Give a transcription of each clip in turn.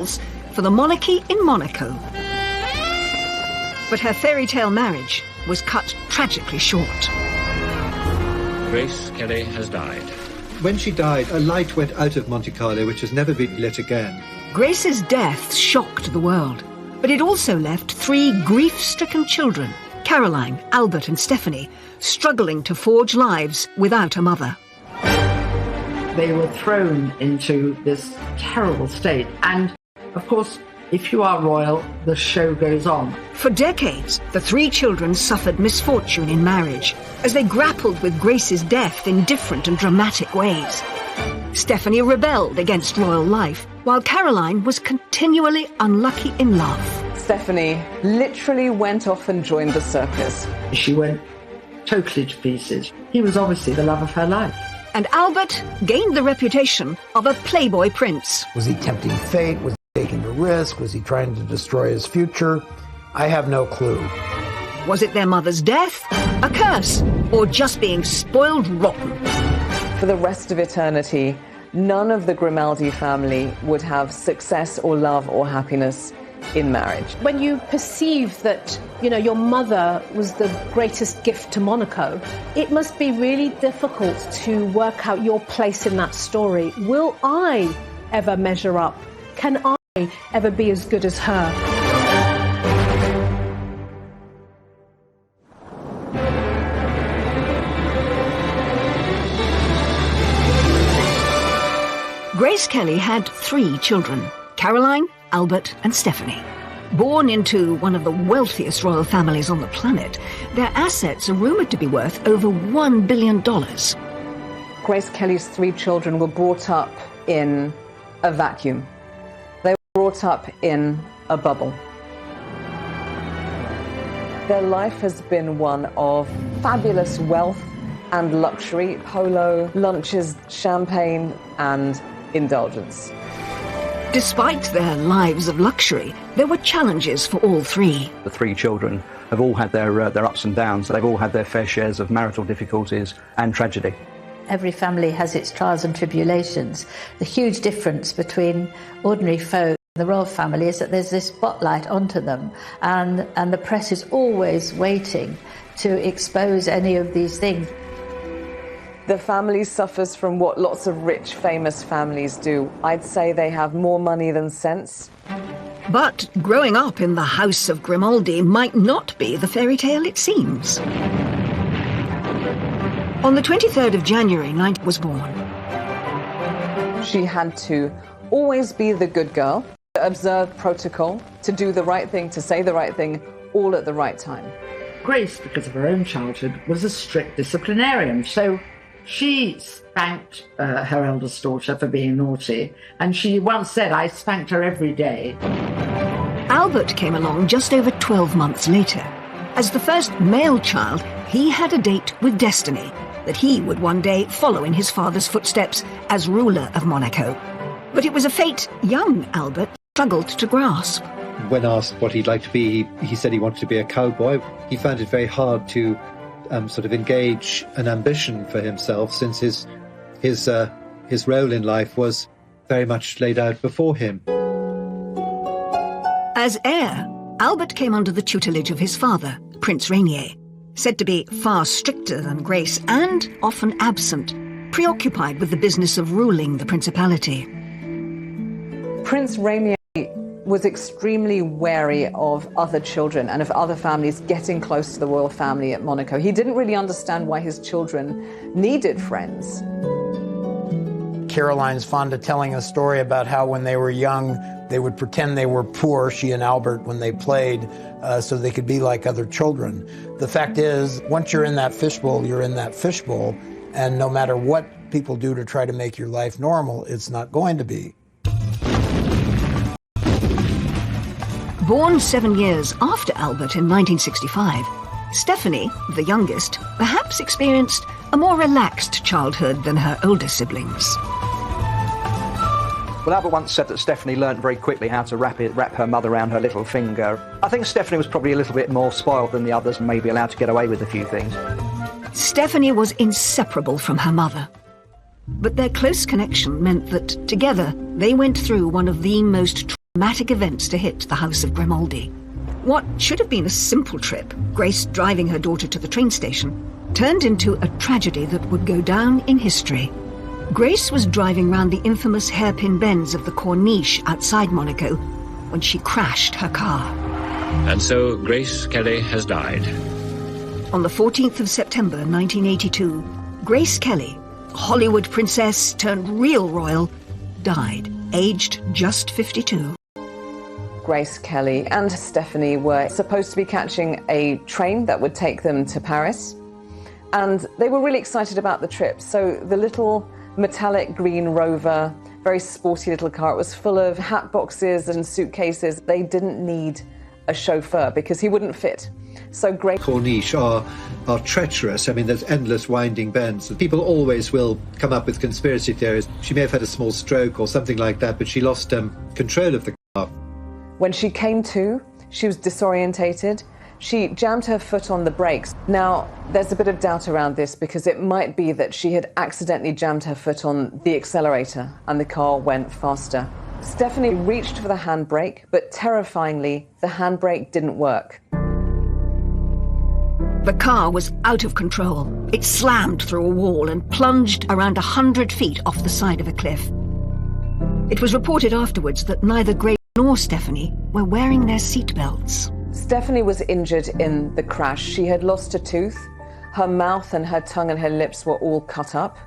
roles for the monarchy in Monaco. But her fairy tale marriage was cut tragically short. Grace Kelly has died. When she died, a light went out of Monte Carlo which has never been lit again. Grace's death shocked the world, but it also left 3 grief-stricken children, Caroline, Albert and Stephanie, struggling to forge lives without a mother. They were thrown into this terrible state, and of course, if you are royal, the show goes on. For decades, the 3 children suffered misfortune in marriage as they grappled with Grace's death in different and dramatic ways. Stephanie rebelled against royal life, while Caroline was continually unlucky in love. Stephanie literally went off and joined the circus. She went totally to pieces. He was obviously the love of her life. And Albert gained the reputation of a playboy prince. Was he tempting fate? Was he taking a risk? Was he trying to destroy his future? I have no clue. Was it their mother's death, a curse, or just being spoiled rotten? For the rest of eternity, none of the Grimaldi family would have success or love or happiness in marriage. When you perceive that, your mother was the greatest gift to Monaco, it must be really difficult to work out your place in that story. Will I ever measure up? Can I ever be as good as her? Grace Kelly had 3 children, Caroline, Albert and Stephanie. Born into one of the wealthiest royal families on the planet, their assets are rumoured to be worth over $1 billion. Grace Kelly's 3 children were brought up in a vacuum. They were brought up in a bubble. Their life has been one of fabulous wealth and luxury, polo, lunches, champagne and indulgence. Despite their lives of luxury, there were challenges for all 3. The 3 children have all had their ups and downs. They've all had their fair shares of marital difficulties and tragedy. Every family has its trials and tribulations. The huge difference between ordinary folk and the royal family is that there's this spotlight onto them, and the press is always waiting to expose any of these things. The family suffers from what lots of rich, famous families do. I'd say they have more money than sense. But growing up in the House of Grimaldi might not be the fairy tale it seems. On the 23rd of January, Knight was born. She had to always be the good girl, to observe protocol, to do the right thing, to say the right thing, all at the right time. Grace, because of her own childhood, was a strict disciplinarian, so she spanked her eldest daughter for being naughty, and she once said, "I spanked her every day." Albert came along just over 12 months later. As the first male child, he had a date with destiny, that he would one day follow in his father's footsteps as ruler of Monaco. But it was a fate young Albert struggled to grasp. When asked what he'd like to be, he said he wanted to be a cowboy. He found it very hard to sort of engage an ambition for himself, since his role in life was very much laid out before him. As heir, Albert came under the tutelage of his father, Prince Rainier, said to be far stricter than Grace and often absent, preoccupied with the business of ruling the principality. Prince Rainier was extremely wary of other children and of other families getting close to the royal family at Monaco. He didn't really understand why his children needed friends. Caroline's fond of telling a story about how when they were young, they would pretend they were poor, she and Albert, when they played, so they could be like other children. The fact is, once you're in that fishbowl, you're in that fishbowl, and no matter what people do to try to make your life normal, it's not going to be. Born 7 years after Albert in 1965, Stephanie, the youngest, perhaps experienced a more relaxed childhood than her older siblings. Well, Albert once said that Stephanie learnt very quickly how to wrap her mother around her little finger. I think Stephanie was probably a little bit more spoiled than the others and maybe allowed to get away with a few things. Stephanie was inseparable from her mother. But their close connection meant that, together, they went through one of the most dramatic events to hit the House of Grimaldi. What should have been a simple trip, Grace driving her daughter to the train station, turned into a tragedy that would go down in history. Grace was driving round the infamous hairpin bends of the Corniche outside Monaco when she crashed her car. And so Grace Kelly has died. On the 14th of September 1982, Grace Kelly, Hollywood princess turned real royal, died, aged just 52. Grace Kelly and Stephanie were supposed to be catching a train that would take them to Paris. And they were really excited about the trip. So the little metallic green Rover, very sporty little car, it was full of hat boxes and suitcases. They didn't need a chauffeur because he wouldn't fit. So Grace... Corniche are treacherous. I mean, there's endless winding bends. People always will come up with conspiracy theories. She may have had a small stroke or something like that, but she lost control of the car. When she came to, she was disorientated. She jammed her foot on the brakes. Now, there's a bit of doubt around this because it might be that she had accidentally jammed her foot on the accelerator and the car went faster. Stephanie reached for the handbrake, but terrifyingly, the handbrake didn't work. The car was out of control. It slammed through a wall and plunged around 100 feet off the side of a cliff. It was reported afterwards that neither Grace nor Stephanie were wearing their seatbelts. Stephanie was injured in the crash. She had lost a tooth. Her mouth and her tongue and her lips were all cut up.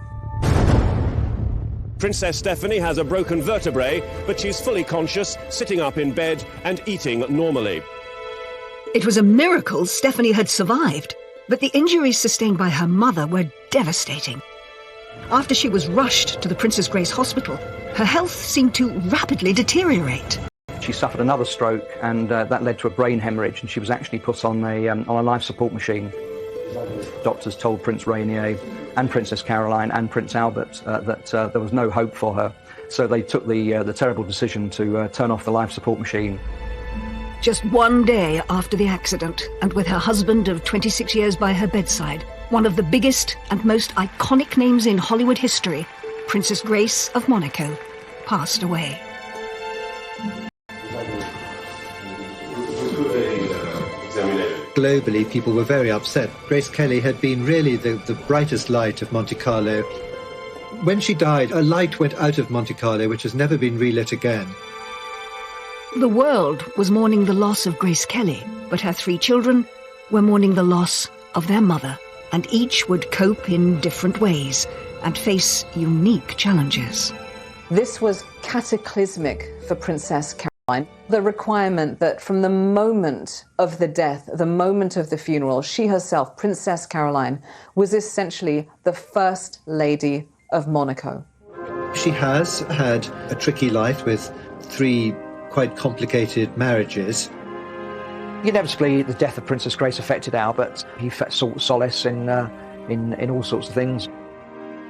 Princess Stephanie has a broken vertebrae, but she's fully conscious, sitting up in bed and eating normally. It was a miracle Stephanie had survived, but the injuries sustained by her mother were devastating. After she was rushed to the Princess Grace Hospital, her health seemed to rapidly deteriorate. She suffered another stroke, and that led to a brain hemorrhage, and she was actually put on a life support machine. Doctors told Prince Rainier and Princess Caroline and Prince Albert that there was no hope for her. So they took the terrible decision to turn off the life support machine. Just one day after the accident, and with her husband of 26 years by her bedside, one of the biggest and most iconic names in Hollywood history, Princess Grace of Monaco, passed away. Globally, people were very upset. Grace Kelly had been really the brightest light of Monte Carlo. When she died, a light went out of Monte Carlo, which has never been relit again. The world was mourning the loss of Grace Kelly, but her 3 children were mourning the loss of their mother, and each would cope in different ways and face unique challenges. This was cataclysmic for Princess Caroline. The requirement that from the moment of the death, the moment of the funeral, she herself, Princess Caroline, was essentially the First Lady of Monaco. She has had a tricky life with 3 quite complicated marriages. Inevitably, the death of Princess Grace affected Albert. He sought solace in all sorts of things,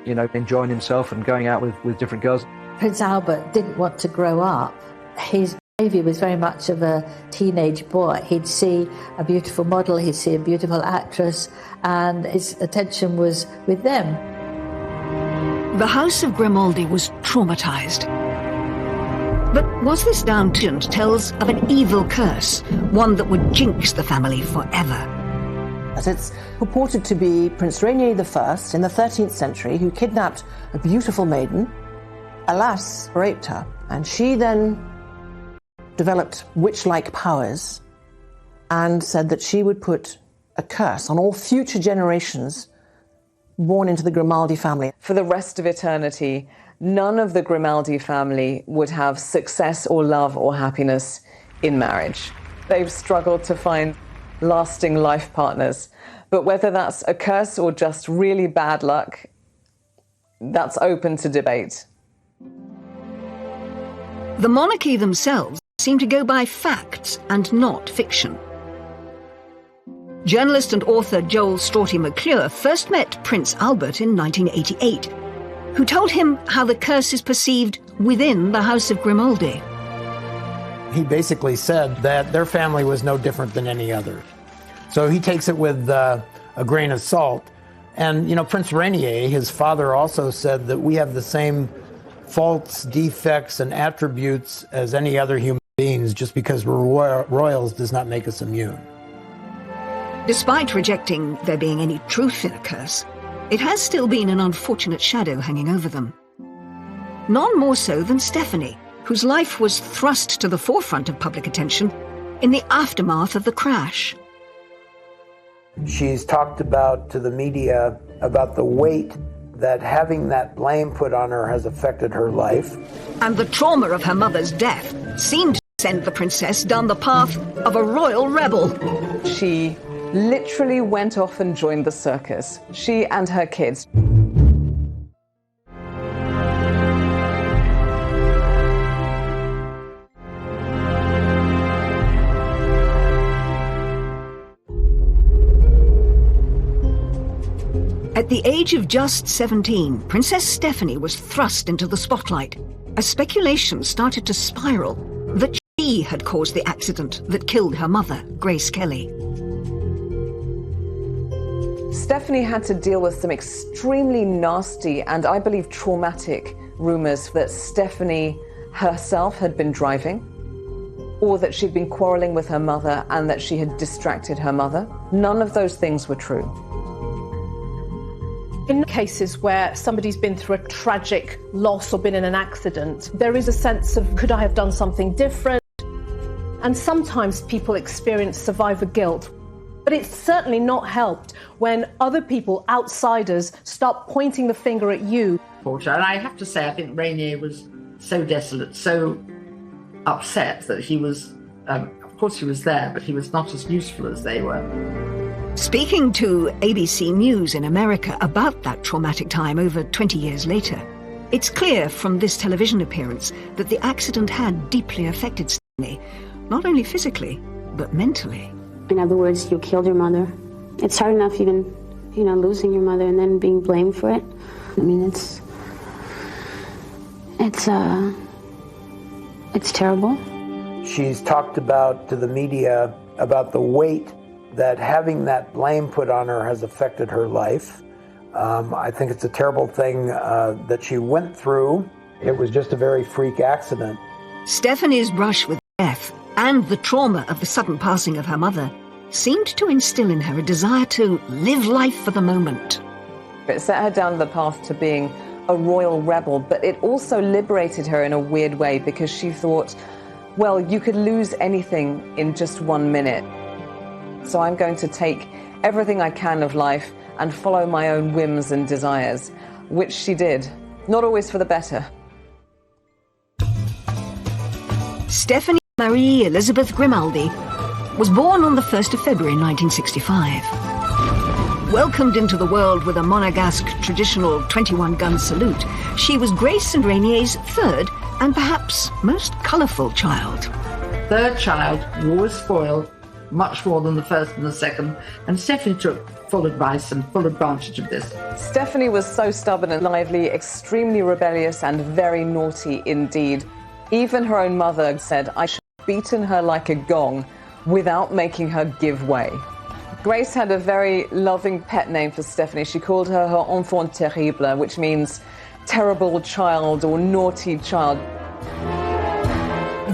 you know, enjoying himself and going out with different girls. Prince Albert didn't want to grow up. His behaviour was very much of a teenage boy. He'd see a beautiful model, he'd see a beautiful actress, and his attention was with them. The House of Grimaldi was traumatised. But was this down to tells of an evil curse, one that would jinx the family forever? As it's purported to be Prince Rainier I in the 13th century who kidnapped a beautiful maiden, alas, raped her, and she then developed witch-like powers and said that she would put a curse on all future generations born into the Grimaldi family. For the rest of eternity, none of the Grimaldi family would have success or love or happiness in marriage. They've struggled to find lasting life partners. But whether that's a curse or just really bad luck, that's open to debate. The monarchy themselves seem to go by facts and not fiction. Journalist and author Joel Strawty McClure first met Prince Albert in 1988, who told him how the curse is perceived within the House of Grimaldi. He basically said that their family was no different than any other. So he takes it with a grain of salt. And, you know, Prince Rainier, his father, also said that we have the same faults, defects, and attributes as any other human beings. Just because we're royals does not make us immune. Despite rejecting there being any truth in a curse, it has still been an unfortunate shadow hanging over them. None more so than Stephanie, whose life was thrust to the forefront of public attention in the aftermath of the crash. She's talked about to the media about the weight that having that blame put on her has affected her life. And the trauma of her mother's death seemed to send the princess down the path of a royal rebel. She literally went off and joined the circus, she and her kids. At the age of just 17, Princess Stephanie was thrust into the spotlight as speculation started to spiral that she had caused the accident that killed her mother, Grace Kelly. Stephanie had to deal with some extremely nasty and, I believe, traumatic rumors that Stephanie herself had been driving, or that she'd been quarreling with her mother and that she had distracted her mother. None of those things were true. In cases where somebody's been through a tragic loss or been in an accident, there is a sense of, could I have done something different? And sometimes people experience survivor guilt. But it's certainly not helped when other people, outsiders, start pointing the finger at you. And I have to say, I think Rainier was so desolate, so upset that he was, of course he was there, but he was not as useful as they were. Speaking to ABC News in America about that traumatic time over 20 years later, it's clear from this television appearance that the accident had deeply affected Stephanie, not only physically, but mentally. In other words, you killed your mother. It's hard enough even, losing your mother and then being blamed for it. I mean, it's terrible. She's talked about to the media about the weight that having that blame put on her has affected her life. I think it's a terrible thing that she went through. It was just a very freak accident. Stephanie's brush with death and the trauma of the sudden passing of her mother seemed to instill in her a desire to live life for the moment. It set her down the path to being a royal rebel, but it also liberated her in a weird way because she thought, well, you could lose anything in just 1 minute. So I'm going to take everything I can of life and follow my own whims and desires, which she did, not always for the better. Stephanie Marie Elizabeth Grimaldi was born on the 1st of February 1965. Welcomed into the world with a Monegasque traditional 21-gun salute, she was Grace and Rainier's third and perhaps most colourful child. Third child, was spoiled, much more than the first and the second, and Stephanie took full advice and full advantage of this. Stephanie was so stubborn and lively, extremely rebellious and very naughty indeed. Even her own mother said, I should have beaten her like a gong without making her give way. Grace had a very loving pet name for Stephanie. She called her enfant terrible, which means terrible child or naughty child.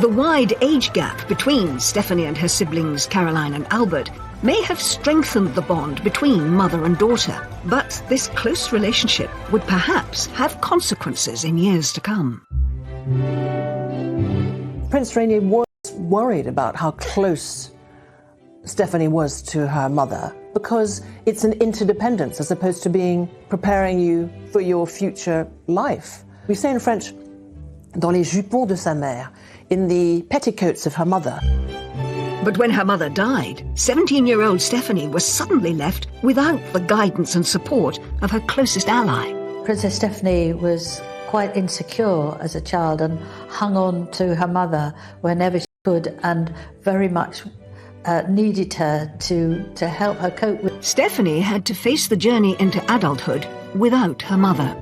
The wide age gap between Stephanie and her siblings Caroline and Albert may have strengthened the bond between mother and daughter, but this close relationship would perhaps have consequences in years to come. Prince Rainier was worried about how close Stephanie was to her mother because it's an interdependence as opposed to being preparing you for your future life. We say in French, dans les jupons de sa mère, in the petticoats of her mother. But when her mother died, 17-year-old Stephanie was suddenly left without the guidance and support of her closest ally. Princess Stephanie was quite insecure as a child and hung on to her mother whenever she could and very much needed her to help her cope with. Stephanie had to face the journey into adulthood without her mother.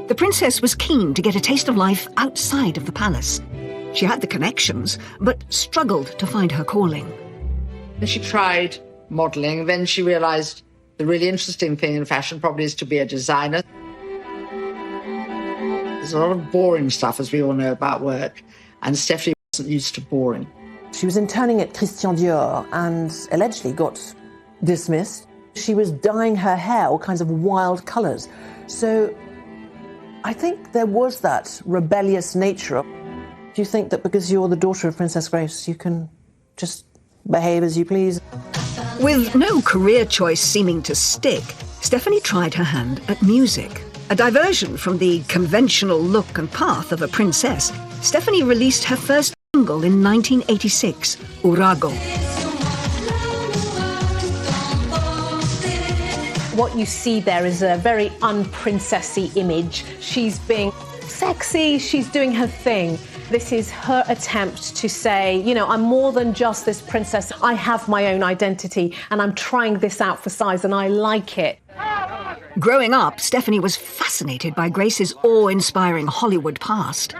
The princess was keen to get a taste of life outside of the palace. She had the connections, but struggled to find her calling. She tried modelling, then she realised the really interesting thing in fashion probably is to be a designer. There's a lot of boring stuff, as we all know, about work, and Stephanie wasn't used to boring. She was interning at Christian Dior and allegedly got dismissed. She was dyeing her hair all kinds of wild colours. So I think there was that rebellious nature. Do you think that because you're the daughter of Princess Grace, you can just behave as you please? With no career choice seeming to stick, Stephanie tried her hand at music. A diversion from the conventional look and path of a princess, Stephanie released her first single in 1986, Urago. What you see there is a very unprincessy image. She's being sexy, she's doing her thing. This is her attempt to say, you know, I'm more than just this princess. I have my own identity and I'm trying this out for size and I like it. Growing up, Stephanie was fascinated by Grace's awe-inspiring Hollywood past.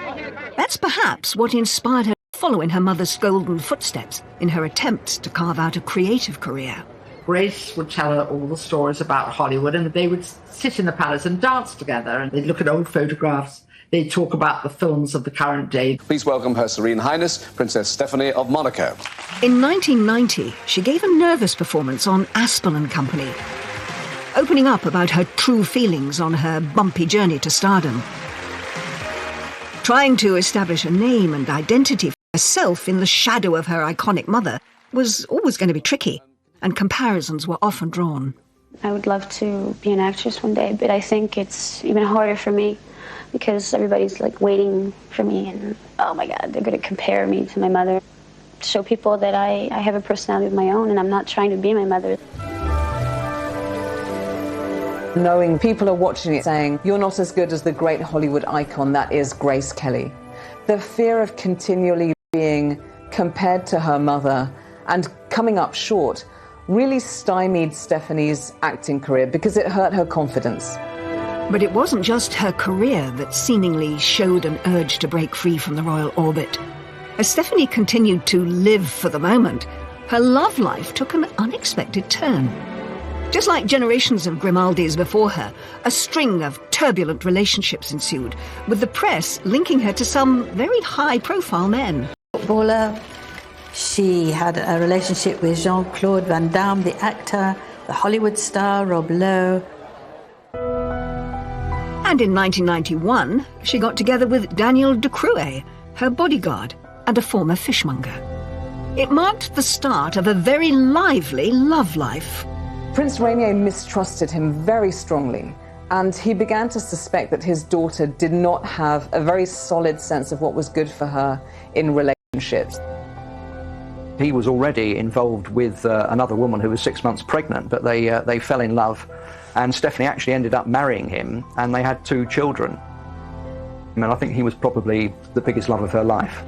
That's perhaps what inspired her to follow in her mother's golden footsteps in her attempts to carve out a creative career. Grace would tell her all the stories about Hollywood, and they would sit in the palace and dance together, and they'd look at old photographs. They'd talk about the films of the current day. Please welcome Her Serene Highness, Princess Stephanie of Monaco. In 1990, she gave a nervous performance on Aspel & Company, opening up about her true feelings on her bumpy journey to stardom. Trying to establish a name and identity for herself in the shadow of her iconic mother was always going to be tricky, and comparisons were often drawn. I would love to be an actress one day, but I think it's even harder for me because everybody's like waiting for me and, oh my God, they're going to compare me to my mother. Show people that I have a personality of my own and I'm not trying to be my mother. Knowing people are watching it saying, you're not as good as the great Hollywood icon that is Grace Kelly. The fear of continually being compared to her mother and coming up short really stymied Stephanie's acting career because it hurt her confidence. But it wasn't just her career that seemingly showed an urge to break free from the royal orbit. As Stephanie continued to live for the moment, her love life took an unexpected turn. Just like generations of Grimaldis before her, a string of turbulent relationships ensued, with the press linking her to some very high-profile men. Footballer. She had a relationship with Jean-Claude Van Damme, the actor, the Hollywood star Rob Lowe. And in 1991, she got together with Daniel de Cruet, her bodyguard and a former fishmonger. It marked the start of a very lively love life. Prince Rainier mistrusted him very strongly, and he began to suspect that his daughter did not have a very solid sense of what was good for her in relationships. He was already involved with another woman who was 6 months pregnant, but they fell in love, and Stephanie actually ended up marrying him, and they had 2 children. And I think he was probably the biggest love of her life.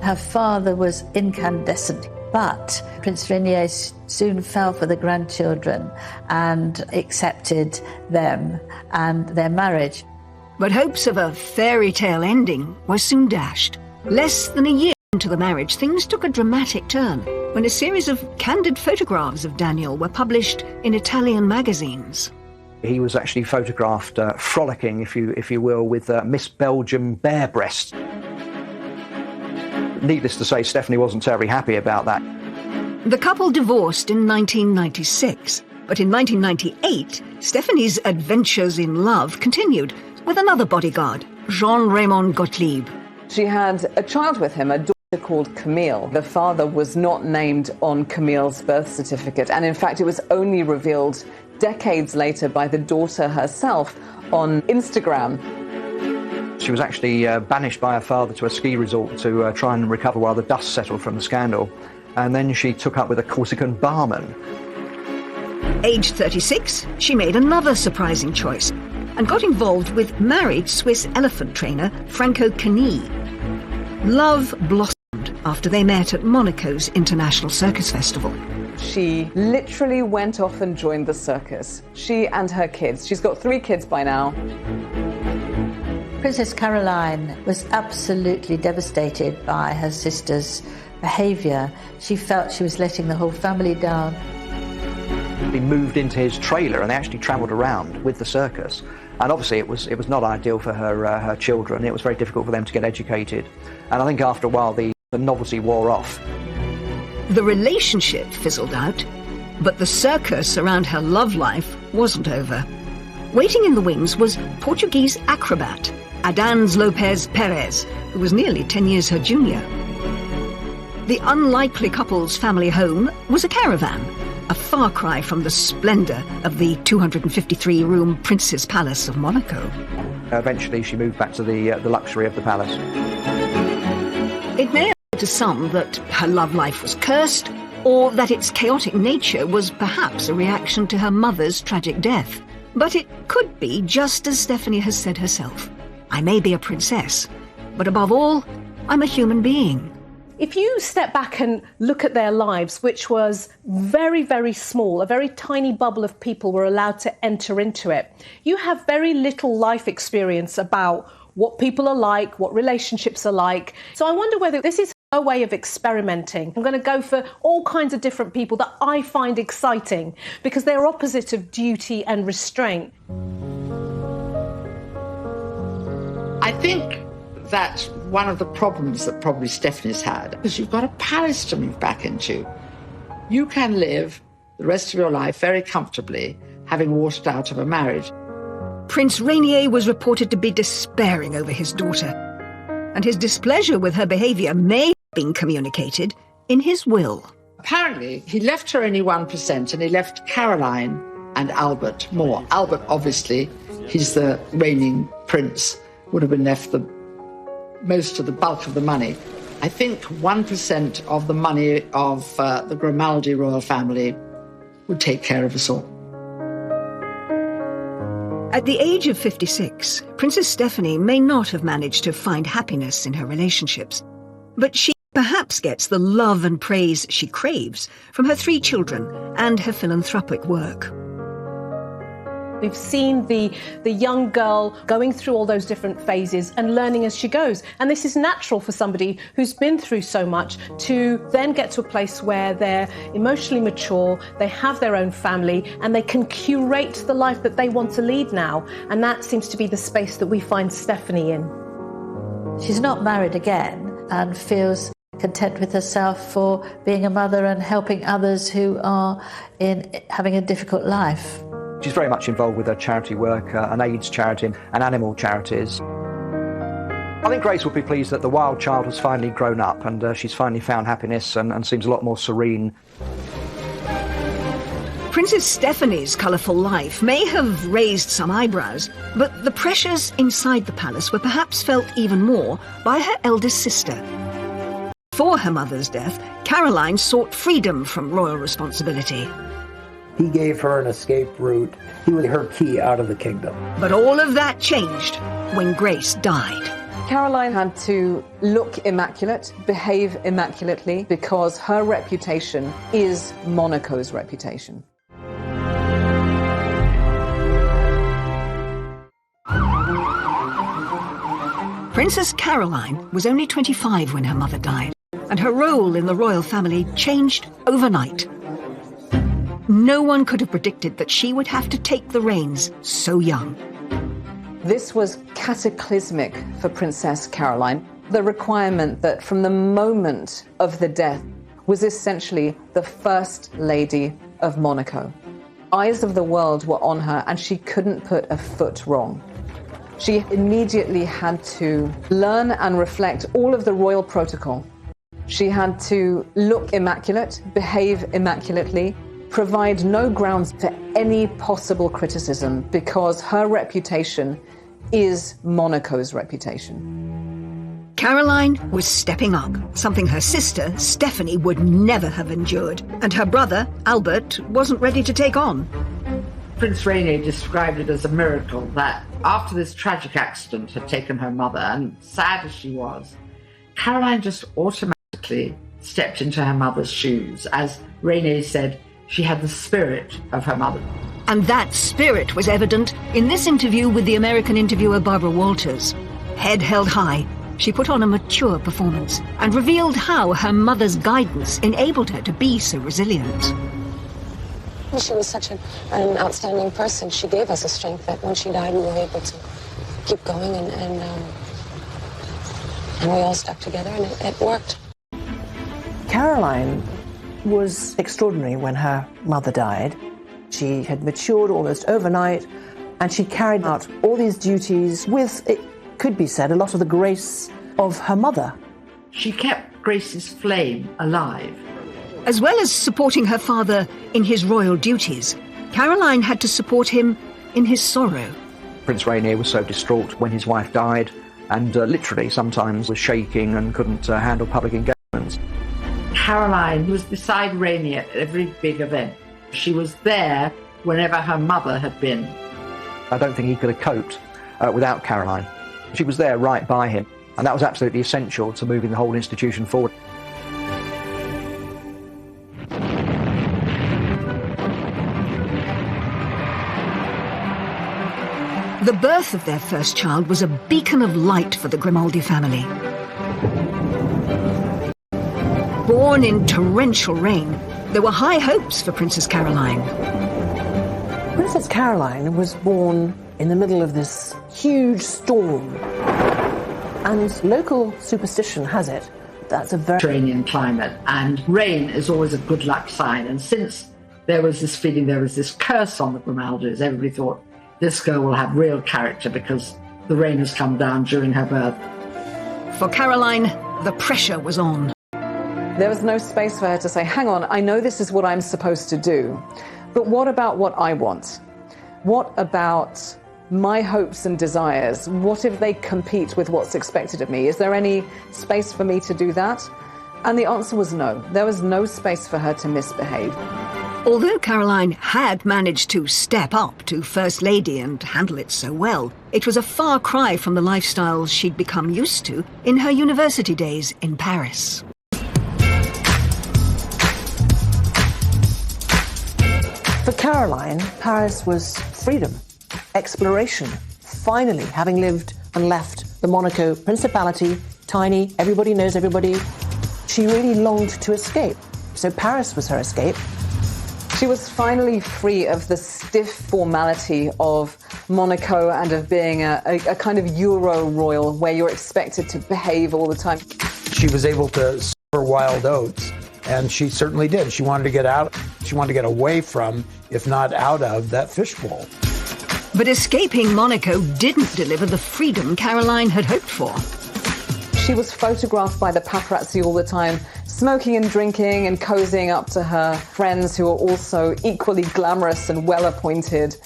Her father was incandescent, but Prince Rainier soon fell for the grandchildren and accepted them and their marriage. But hopes of a fairy tale ending were soon dashed. Less than a year into the marriage, things took a dramatic turn when a series of candid photographs of Daniel were published in Italian magazines. He was actually photographed frolicking, if you will, with Miss Belgium bare breasts. Needless to say, Stephanie wasn't terribly happy about that. The couple divorced in 1996, but in 1998, Stephanie's adventures in love continued with another bodyguard, Jean-Raymond Gottlieb. She had a child with him, a daughter called Camille. The father was not named on Camille's birth certificate, and in fact it was only revealed decades later by the daughter herself on Instagram. She was actually banished by her father to a ski resort to try and recover while the dust settled from the scandal, and then she took up with a Corsican barman. Aged 36, she made another surprising choice and got involved with married Swiss elephant trainer Franco Cani. Love blossomed after they met at Monaco's International Circus Festival. She literally went off and joined the circus. She and her kids. She's got 3 kids by now. Princess Caroline was absolutely devastated by her sister's behaviour. She felt she was letting the whole family down. He moved into his trailer and they actually travelled around with the circus. And obviously it was not ideal for her children. It was very difficult for them to get educated. And I think after a while the The novelty wore off. The relationship fizzled out, but the circus around her love life wasn't over. Waiting in the wings was Portuguese acrobat Adans Lopez Perez, who was nearly 10 years her junior. The unlikely couple's family home was a caravan, a far cry from the splendour of the 253-room Prince's Palace of Monaco. Eventually she moved back to the luxury of the palace. It may appear to some that her love life was cursed, or that its chaotic nature was perhaps a reaction to her mother's tragic death. But it could be just as Stephanie has said herself. I may be a princess, but above all, I'm a human being. If you step back and look at their lives, which was very, very small, a very tiny bubble of people were allowed to enter into it, you have very little life experience about what people are like, what relationships are like. So I wonder whether this is a way of experimenting. I'm going to go for all kinds of different people that I find exciting because they're opposite of duty and restraint. I think that's one of the problems that probably Stephanie's had, because you've got a palace to move back into. You can live the rest of your life very comfortably, having walked out of a marriage. Prince Rainier was reported to be despairing over his daughter, and his displeasure with her behaviour may have been communicated in his will. Apparently, he left her only 1%, and he left Caroline and Albert more. Albert, obviously, he's the reigning prince, would have been left most of the bulk of the money. I think 1% of the money of the Grimaldi royal family would take care of us all. At the age of 56, Princess Stephanie may not have managed to find happiness in her relationships, but she perhaps gets the love and praise she craves from her 3 children and her philanthropic work. We've seen the young girl going through all those different phases and learning as she goes. And this is natural for somebody who's been through so much to then get to a place where they're emotionally mature, they have their own family, and they can curate the life that they want to lead now. And that seems to be the space that we find Stephanie in. She's not married again and feels content with herself for being a mother and helping others who are having a difficult life. She's very much involved with her charity work, an AIDS charity and animal charities. I think Grace would be pleased that the wild child has finally grown up and she's finally found happiness and seems a lot more serene. Princess Stephanie's colourful life may have raised some eyebrows, but the pressures inside the palace were perhaps felt even more by her eldest sister. Before her mother's death, Caroline sought freedom from royal responsibility. He gave her an escape route. He was her key out of the kingdom. But all of that changed when Grace died. Caroline had to look immaculate, behave immaculately, because her reputation is Monaco's reputation. Princess Caroline was only 25 when her mother died, and her role in the royal family changed overnight. No one could have predicted that she would have to take the reins so young. This was cataclysmic for Princess Caroline. The requirement that from the moment of the death was essentially the First Lady of Monaco. Eyes of the world were on her and she couldn't put a foot wrong. She immediately had to learn and reflect all of the royal protocol. She had to look immaculate, behave immaculately, provide no grounds for any possible criticism because her reputation is Monaco's reputation. Caroline was stepping up, something her sister, Stephanie, would never have endured, and her brother, Albert, wasn't ready to take on. Prince Rainier described it as a miracle that after this tragic accident had taken her mother, and sad as she was, Caroline just automatically stepped into her mother's shoes. As Rainier said, she had the spirit of her mother. And that spirit was evident in this interview with the American interviewer Barbara Walters. Head held high, she put on a mature performance and revealed how her mother's guidance enabled her to be so resilient. She was such an outstanding person. She gave us a strength that when she died, we were able to keep going, and we all stuck together, and it worked. Caroline was extraordinary when her mother died. She had matured almost overnight, and she carried out all these duties with, it could be said, a lot of the grace of her mother. She kept Grace's flame alive. As well as supporting her father in his royal duties, Caroline had to support him in his sorrow. Prince Rainier was so distraught when his wife died, and literally sometimes was shaking and couldn't handle public engagements. Caroline was beside Rainier at every big event. She was there whenever her mother had been. I don't think he could have coped without Caroline. She was there right by him, and that was absolutely essential to moving the whole institution forward. The birth of their first child was a beacon of light for the Grimaldi family. Born in torrential rain, there were high hopes for Princess Caroline. Princess Caroline was born in the middle of this huge storm. And local superstition has it that's a very Mediterranean climate, and rain is always a good luck sign. And since there was this feeling, there was this curse on the Grimaldis, everybody thought this girl will have real character because the rain has come down during her birth. For Caroline, the pressure was on. There was no space for her to say, hang on, I know this is what I'm supposed to do, but what about what I want? What about my hopes and desires? What if they compete with what's expected of me? Is there any space for me to do that? And the answer was no. There was no space for her to misbehave. Although Caroline had managed to step up to First Lady and handle it so well, it was a far cry from the lifestyle she'd become used to in her university days in Paris. For Caroline, Paris was freedom, exploration. Finally, having lived and left the Monaco Principality, tiny, everybody knows everybody, she really longed to escape. So Paris was her escape. She was finally free of the stiff formality of Monaco and of being a kind of Euro royal where you're expected to behave all the time. She was able to sow her wild oats, and she certainly did. She wanted to get out. She wanted to get away from, if not out of, that fishbowl. But escaping Monaco didn't deliver the freedom Caroline had hoped for. She was photographed by the paparazzi all the time, smoking and drinking and cozying up to her friends who were also equally glamorous and well-appointed.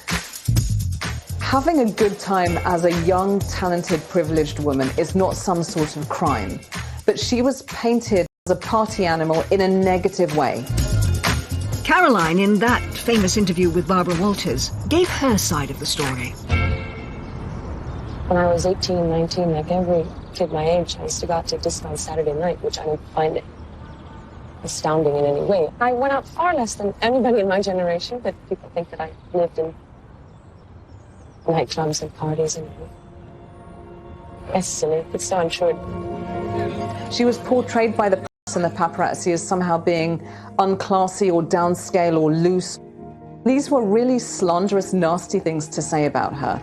Having a good time as a young, talented, privileged woman is not some sort of crime. But she was painted as a party animal in a negative way. Caroline, in that famous interview with Barbara Walters, gave her side of the story. When I was 18, 19, like every kid my age, I used to go out to Disneyland Saturday night, which I don't find astounding in any way. I went out far less than anybody in my generation, but people think that I lived in nightclubs and parties, and it's silly. It's so untrue. She was portrayed by the press and the paparazzi as somehow being unclassy or downscale or loose. These were really slanderous, nasty things to say about her.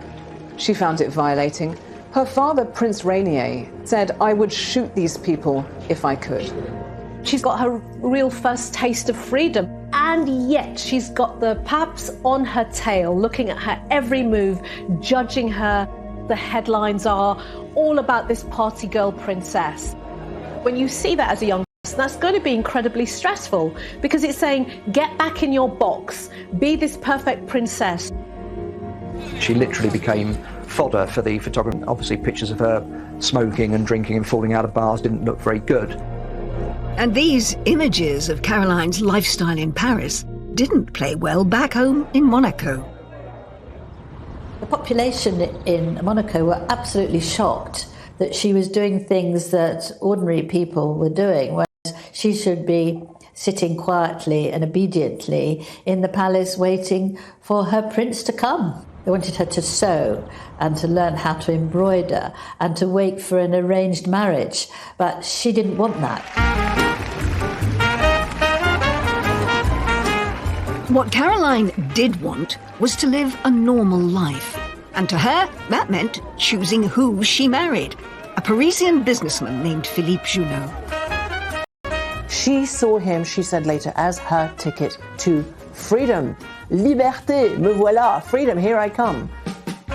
She found it violating. Her father, Prince Rainier, said, I would shoot these people if I could. She's got her real first taste of freedom, and yet she's got the paps on her tail, looking at her every move, judging her. The headlines are all about this party girl princess. When you see that as a young person, that's going to be incredibly stressful, because it's saying, get back in your box, be this perfect princess. She literally became fodder for the photographer. Obviously, pictures of her smoking and drinking and falling out of bars didn't look very good. And these images of Caroline's lifestyle in Paris didn't play well back home in Monaco. The population in Monaco were absolutely shocked that she was doing things that ordinary people were doing, whereas she should be sitting quietly and obediently in the palace waiting for her prince to come. They wanted her to sew and to learn how to embroider and to wait for an arranged marriage, but she didn't want that. What Caroline did want was to live a normal life. And to her, that meant choosing who she married, a Parisian businessman named Philippe Junot. She saw him, she said later, as her ticket to freedom. Liberté, me voilà, freedom, here I come.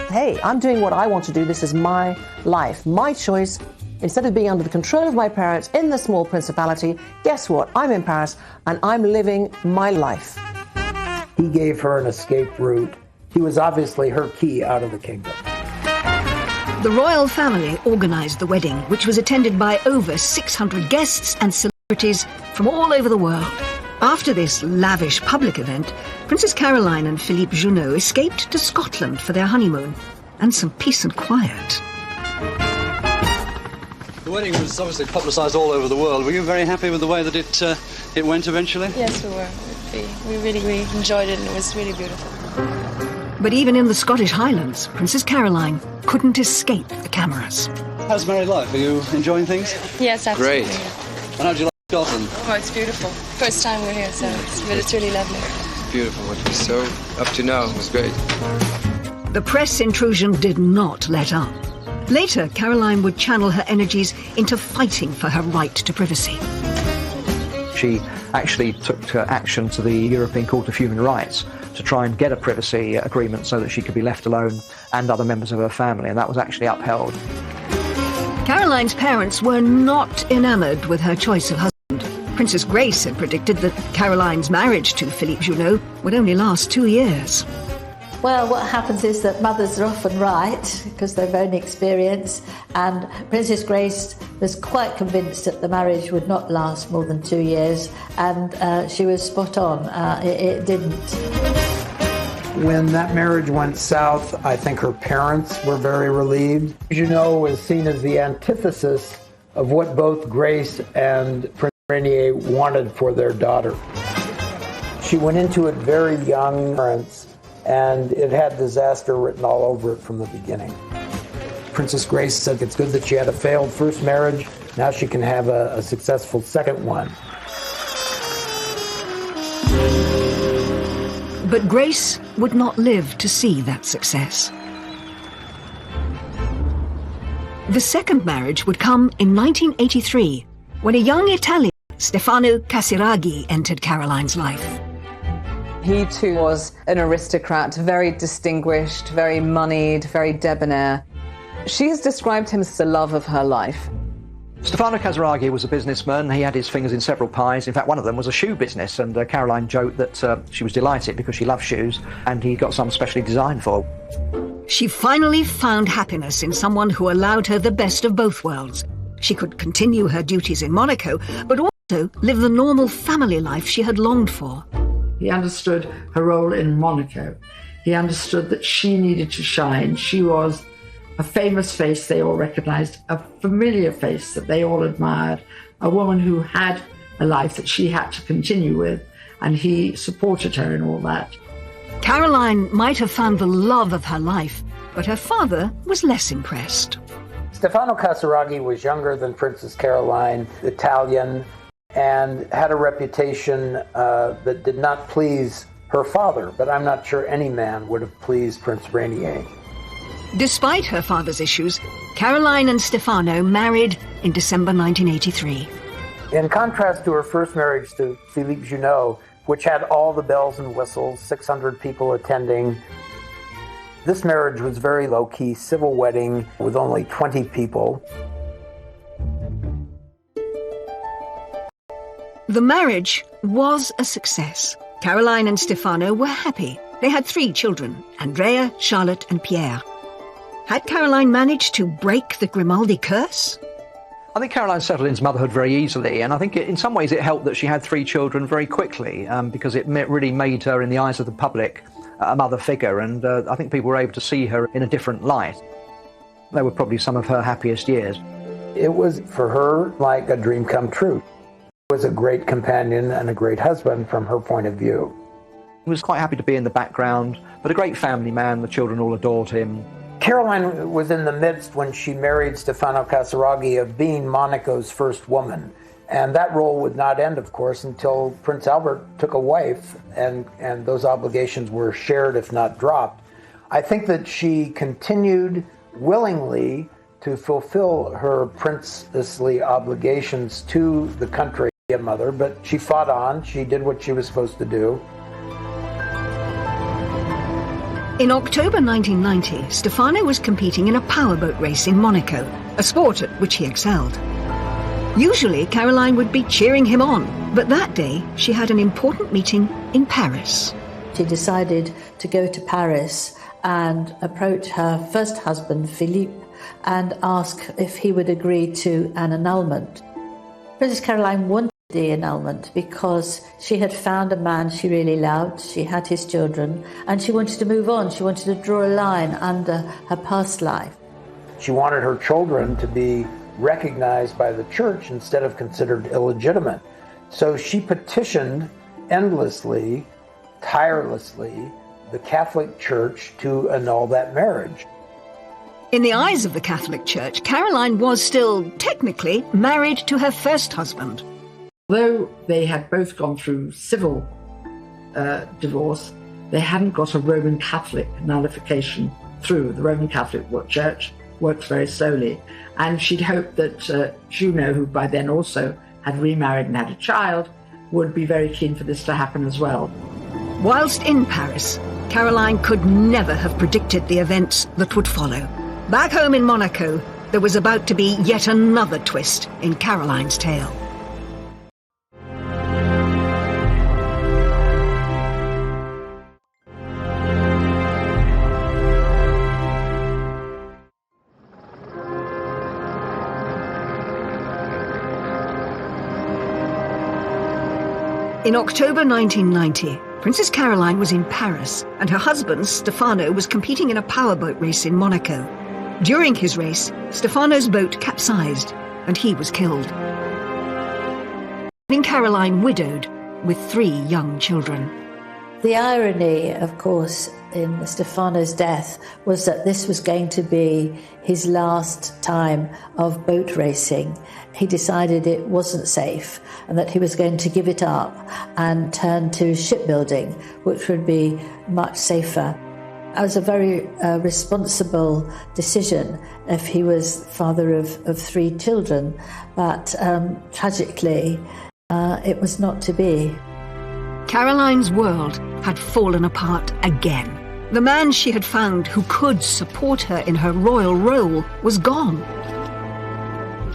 Hey, I'm doing what I want to do. This is my life, my choice. Instead of being under the control of my parents in the small principality, guess what? I'm in Paris and I'm living my life. He gave her an escape route. He was obviously her key out of the kingdom. The royal family organised the wedding, which was attended by over 600 guests and celebrities from all over the world. After this lavish public event, Princess Caroline and Philippe Junot escaped to Scotland for their honeymoon and some peace and quiet. The wedding was obviously publicised all over the world. Were you very happy with the way that it went eventually? Yes, we were. We really enjoyed it, and it was really beautiful. But even in the Scottish Highlands, Princess Caroline couldn't escape the cameras. How's married life? Are you enjoying things? Yes, absolutely. Great. And how do you like Scotland? Oh, it's beautiful. First time we're here, so it's really lovely. It's beautiful. What we saw up to now was great. The press intrusion did not let up. Later, Caroline would channel her energies into fighting for her right to privacy. She actually took action to the European Court of Human Rights to try and get a privacy agreement so that she could be left alone and other members of her family, and that was actually upheld. Caroline's parents were not enamoured with her choice of husband. Princess Grace had predicted that Caroline's marriage to Philippe Junot would only last 2 years. Well, what happens is that mothers are often right because they've own experience, and Princess Grace was quite convinced that the marriage would not last more than 2 years, and she was spot on. It didn't. When that marriage went south, I think her parents were very relieved. Junot was seen as the antithesis of what both Grace and Prince Rainier wanted for their daughter. She went into it very young, and it had disaster written all over it from the beginning. Princess Grace said it's good that she had a failed first marriage. Now she can have a successful second one. But Grace would not live to see that success. The second marriage would come in 1983, when a young Italian, Stefano Casiraghi, entered Caroline's life. He too was an aristocrat, very distinguished, very moneyed, very debonair. She's described him as the love of her life. Stefano Casiraghi was a businessman. He had his fingers in several pies. In fact, one of them was a shoe business, and Caroline joked that she was delighted because she loved shoes, and he got some specially designed for her. She finally found happiness in someone who allowed her the best of both worlds. She could continue her duties in Monaco, but also live the normal family life she had longed for. He understood her role in Monaco. He understood that she needed to shine. She was a famous face they all recognized, a familiar face that they all admired, a woman who had a life that she had to continue with, and he supported her in all that. Caroline might have found the love of her life, but her father was less impressed. Stefano Casiraghi was younger than Princess Caroline, Italian, and had a reputation that did not please her father, but I'm not sure any man would have pleased Prince Rainier. Despite her father's issues, Caroline and Stefano married in December 1983. In contrast to her first marriage to Philippe Junot, which had all the bells and whistles, 600 people attending, this marriage was very low-key, civil wedding with only 20 people. The marriage was a success. Caroline and Stefano were happy. They had 3 children, Andrea, Charlotte and Pierre. Had Caroline managed to break the Grimaldi curse? I think Caroline settled into motherhood very easily, and I think in some ways it helped that she had 3 children very quickly, because it really made her, in the eyes of the public, a mother figure, and I think people were able to see her in a different light. They were probably some of her happiest years. It was, for her, like a dream come true. He was a great companion and a great husband from her point of view. He was quite happy to be in the background, but a great family man. The children all adored him. Caroline was in the midst, when she married Stefano Casiraghi, of being Monaco's first woman. And that role would not end, of course, until Prince Albert took a wife, and those obligations were shared, if not dropped. I think that she continued willingly to fulfill her princessly obligations to the country a mother, but she fought on. She did what she was supposed to do. In October 1990, Stefano was competing in a powerboat race in Monaco, a sport at which he excelled. Usually, Caroline would be cheering him on, but that day she had an important meeting in Paris. She decided to go to Paris and approach her first husband, Philippe, and ask if he would agree to an annulment. Princess Caroline wanted the annulment because she had found a man she really loved, she had his children, and she wanted to move on. She wanted to draw a line under her past life. She wanted her children to be recognized by the church instead of considered illegitimate. So she petitioned endlessly, tirelessly, the Catholic Church to annul that marriage. In the eyes of the Catholic Church, Caroline was still, technically, married to her first husband. Though they had both gone through civil divorce, they hadn't got a Roman Catholic nullification through. The Roman Catholic Church works very slowly. And she'd hoped that Juno, who by then also had remarried and had a child, would be very keen for this to happen as well. Whilst in Paris, Caroline could never have predicted the events that would follow. Back home in Monaco, there was about to be yet another twist in Caroline's tale. In October 1990, Princess Caroline was in Paris, and her husband, Stefano, was competing in a powerboat race in Monaco. During his race, Stefano's boat capsized, and he was killed, leaving Caroline widowed with 3 young children. The irony, of course, in Stefano's death was that this was going to be his last time of boat racing. He decided it wasn't safe and that he was going to give it up and turn to shipbuilding, which would be much safer. It was a very responsible decision if he was father of 3 children, but tragically, it was not to be. Caroline's world had fallen apart again. The man she had found who could support her in her royal role was gone.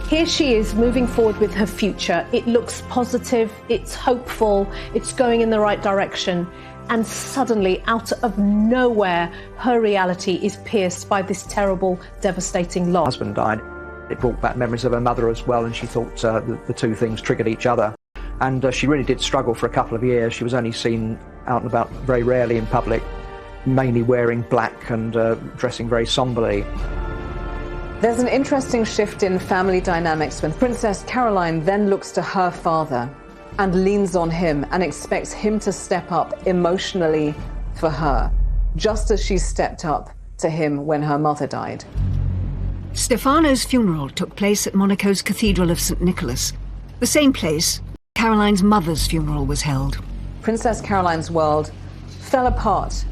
Here she is moving forward with her future. It looks positive, it's hopeful, it's going in the right direction. And suddenly, out of nowhere, her reality is pierced by this terrible, devastating loss. Her husband died. It brought back memories of her mother as well, and she thought the 2 things triggered each other. And she really did struggle for a couple of years. She was only seen out and about very rarely in public, mainly wearing black and dressing very somberly. There's an interesting shift in family dynamics when Princess Caroline then looks to her father and leans on him and expects him to step up emotionally for her, just as she stepped up to him when her mother died. Stefano's funeral took place at Monaco's Cathedral of St. Nicholas, the same place Caroline's mother's funeral was held. Princess Caroline's world fell apart.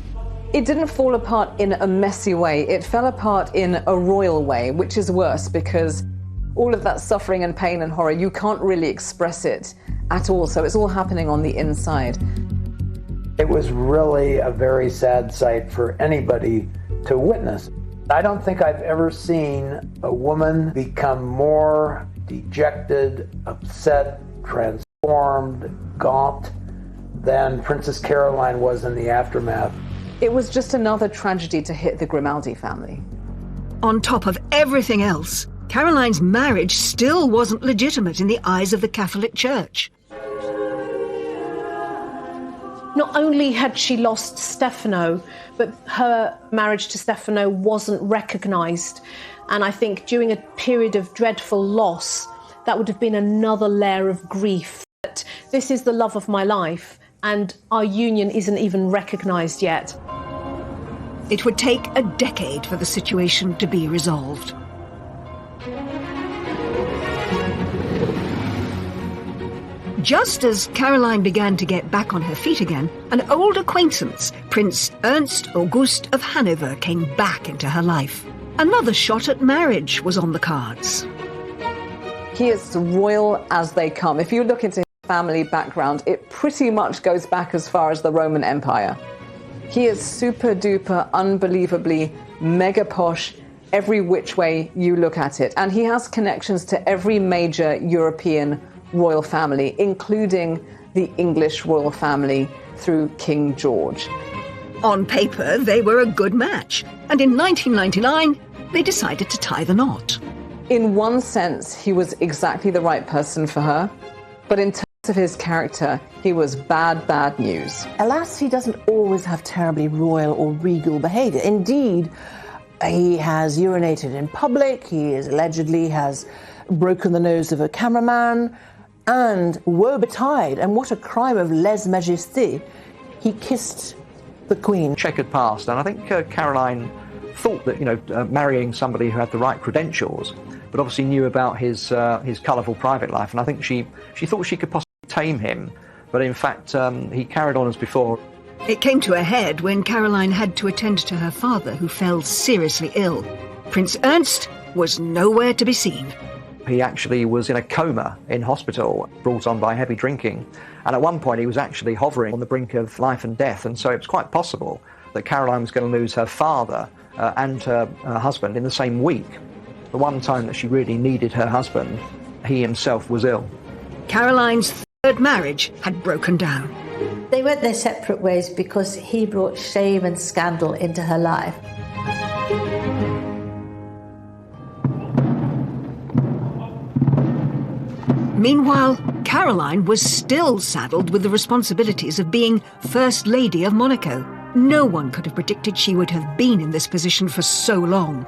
It didn't fall apart in a messy way. It fell apart in a royal way, which is worse because all of that suffering and pain and horror, you can't really express it at all. So it's all happening on the inside. It was really a very sad sight for anybody to witness. I don't think I've ever seen a woman become more dejected, upset, transformed, gaunt than Princess Caroline was in the aftermath. It was just another tragedy to hit the Grimaldi family. On top of everything else, Caroline's marriage still wasn't legitimate in the eyes of the Catholic Church. Not only had she lost Stefano, but her marriage to Stefano wasn't recognised. And I think during a period of dreadful loss, that would have been another layer of grief. That this is the love of my life, and our union isn't even recognised yet. It would take a decade for the situation to be resolved. Just as Caroline began to get back on her feet again, an old acquaintance, Prince Ernst August of Hanover, came back into her life. Another shot at marriage was on the cards. He is royal as they come. If you look into his family background, it pretty much goes back as far as the Roman Empire. He is super duper, unbelievably mega posh, every which way you look at it. And he has connections to every major European royal family, including the English royal family through King George. On paper, they were a good match. And in 1999, they decided to tie the knot. In one sense, he was exactly the right person for her. But in terms of his character, he was bad, bad news. Alas, he doesn't always have terribly royal or regal behaviour. Indeed, he has urinated in public, he allegedly has broken the nose of a cameraman, and woe betide, and what a crime of lèse-majesté, he kissed the Queen. Checkered past, and I think Caroline thought that, marrying somebody who had the right credentials, but obviously knew about his colourful private life, and I think she thought she could possibly tame him, but in fact he carried on as before. It came to a head when Caroline had to attend to her father, who fell seriously ill. Prince Ernst was nowhere to be seen. He actually was in a coma in hospital, brought on by heavy drinking, and at one point he was actually hovering on the brink of life and death, and so it was quite possible that Caroline was going to lose her father and her husband in the same week. The one time that she really needed her husband, he himself was ill. Caroline's third marriage had broken down. They went their separate ways because he brought shame and scandal into her life. Meanwhile, Caroline was still saddled with the responsibilities of being First Lady of Monaco. No one could have predicted she would have been in this position for so long.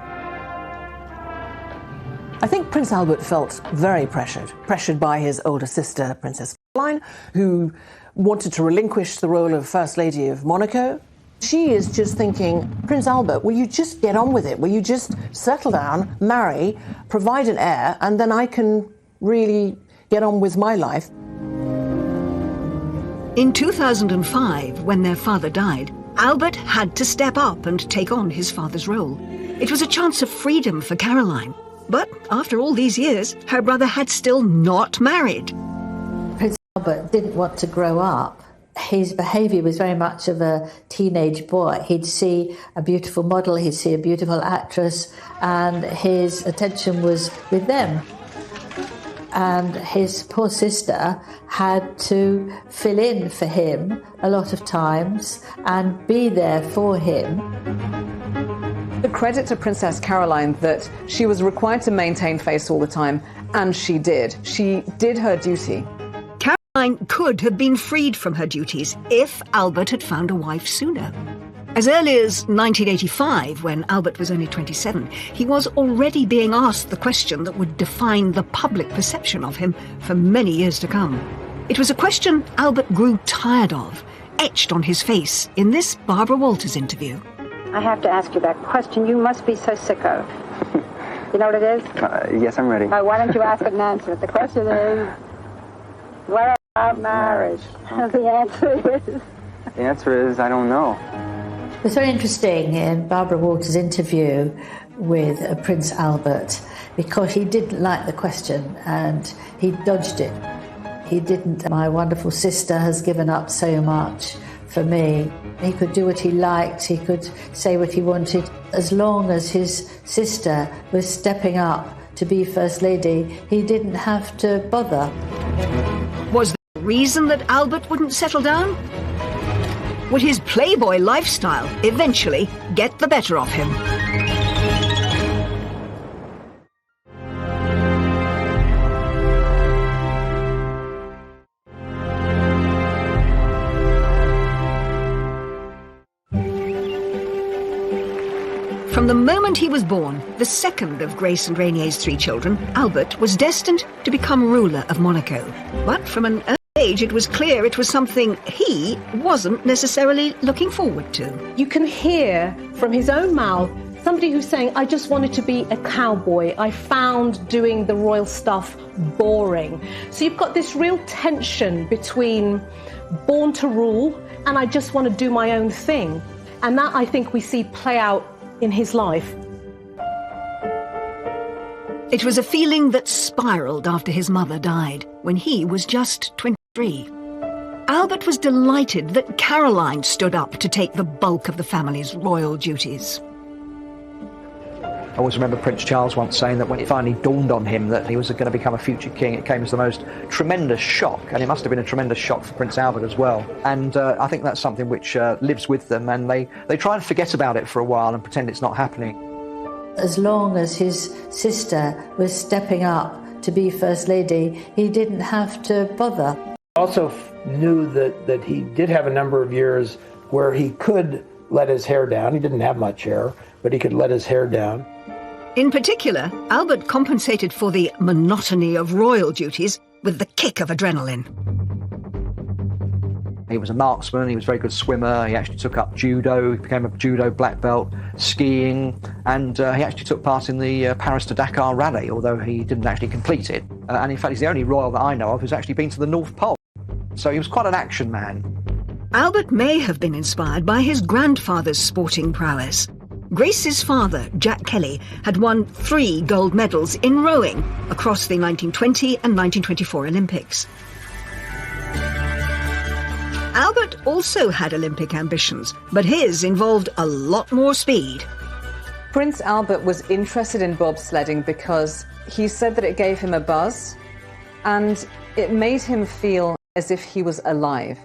I think Prince Albert felt very pressured by his older sister, Princess Caroline, who wanted to relinquish the role of First Lady of Monaco. She is just thinking, Prince Albert, will you just get on with it? Will you just settle down, marry, provide an heir, and then I can really get on with my life? In 2005, when their father died, Albert had to step up and take on his father's role. It was a chance of freedom for Caroline. But after all these years, her brother had still not married. Prince Albert didn't want to grow up. His behaviour was very much of a teenage boy. He'd see a beautiful model, he'd see a beautiful actress, and his attention was with them. And his poor sister had to fill in for him a lot of times and be there for him. The credit to Princess Caroline that she was required to maintain face all the time, and she did. She did her duty. Caroline could have been freed from her duties if Albert had found a wife sooner. As early as 1985, when Albert was only 27, he was already being asked the question that would define the public perception of him for many years to come. It was a question Albert grew tired of, etched on his face in this Barbara Walters interview. I have to ask you that question you must be so sick of. You know what it is? Yes, I'm ready. Why don't you ask it and answer it? The question is, what about marriage? The answer is, I don't know. It was very interesting in Barbara Walters' interview with Prince Albert, because he didn't like the question and he dodged it. He didn't. My wonderful sister has given up so much for me. He could do what he liked, he could say what he wanted. As long as his sister was stepping up to be First Lady, he didn't have to bother. Was there a reason that Albert wouldn't settle down? Would his playboy lifestyle eventually get the better of him? From the moment he was born, the second of Grace and Rainier's three children, Albert was destined to become ruler of Monaco. But from an early age, it was clear it was something he wasn't necessarily looking forward to. You can hear from his own mouth somebody who's saying, I just wanted to be a cowboy. I found doing the royal stuff boring. So you've got this real tension between born to rule and I just want to do my own thing. And that, I think, we see play out in his life. It was a feeling that spiraled after his mother died when he was just 20. Albert was delighted that Caroline stood up to take the bulk of the family's royal duties. I always remember Prince Charles once saying that when it finally dawned on him that he was going to become a future king, it came as the most tremendous shock, and it must have been a tremendous shock for Prince Albert as well. And I think that's something which lives with them, and they try and forget about it for a while and pretend it's not happening. As long as his sister was stepping up to be First Lady, he didn't have to bother. Also knew that he did have a number of years where he could let his hair down. He didn't have much hair, but he could let his hair down. In particular, Albert compensated for the monotony of royal duties with the kick of adrenaline. He was a marksman, he was a very good swimmer, he actually took up judo, he became a judo black belt, skiing, and he actually took part in the Paris to Dakar rally, although he didn't actually complete it. And in fact, he's the only royal that I know of who's actually been to the North Pole. So he was quite an action man. Albert may have been inspired by his grandfather's sporting prowess. Grace's father, Jack Kelly, had won 3 gold medals in rowing across the 1920 and 1924 Olympics. Albert also had Olympic ambitions, but his involved a lot more speed. Prince Albert was interested in bobsledding because he said that it gave him a buzz and it made him feel as if he was alive.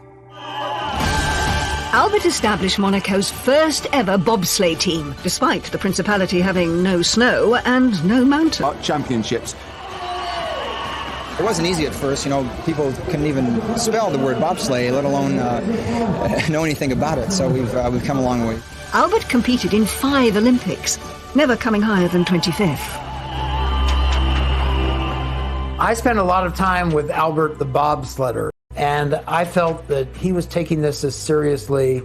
Albert established Monaco's first ever bobsleigh team, despite the Principality having no snow and no mountain. Championships. It wasn't easy at first, you know, people couldn't even spell the word bobsleigh, let alone know anything about it, so we've come a long way. Albert competed in 5 Olympics, never coming higher than 25th. I spent a lot of time with Albert the bobsledder, and I felt that he was taking this as seriously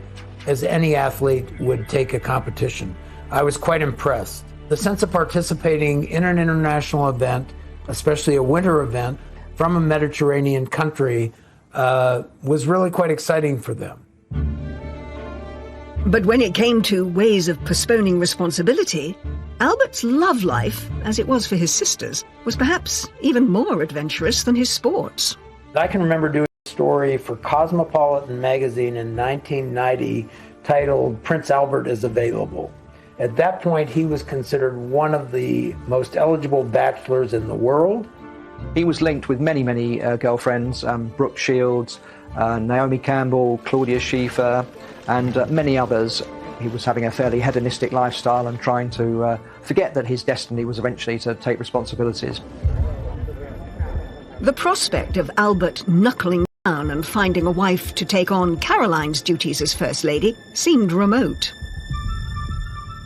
as any athlete would take a competition. I was quite impressed. The sense of participating in an international event, especially a winter event, from a Mediterranean country, was really quite exciting for them. But when it came to ways of postponing responsibility, Albert's love life, as it was for his sisters, was perhaps even more adventurous than his sports. I can remember doing a story for Cosmopolitan magazine in 1990 titled "Prince Albert is Available." At that point, he was considered one of the most eligible bachelors in the world. He was linked with many, many girlfriends, Brooke Shields, Naomi Campbell, Claudia Schiffer, and many others. He was having a fairly hedonistic lifestyle and trying to forget that his destiny was eventually to take responsibilities. The prospect of Albert knuckling down and finding a wife to take on Caroline's duties as First Lady seemed remote.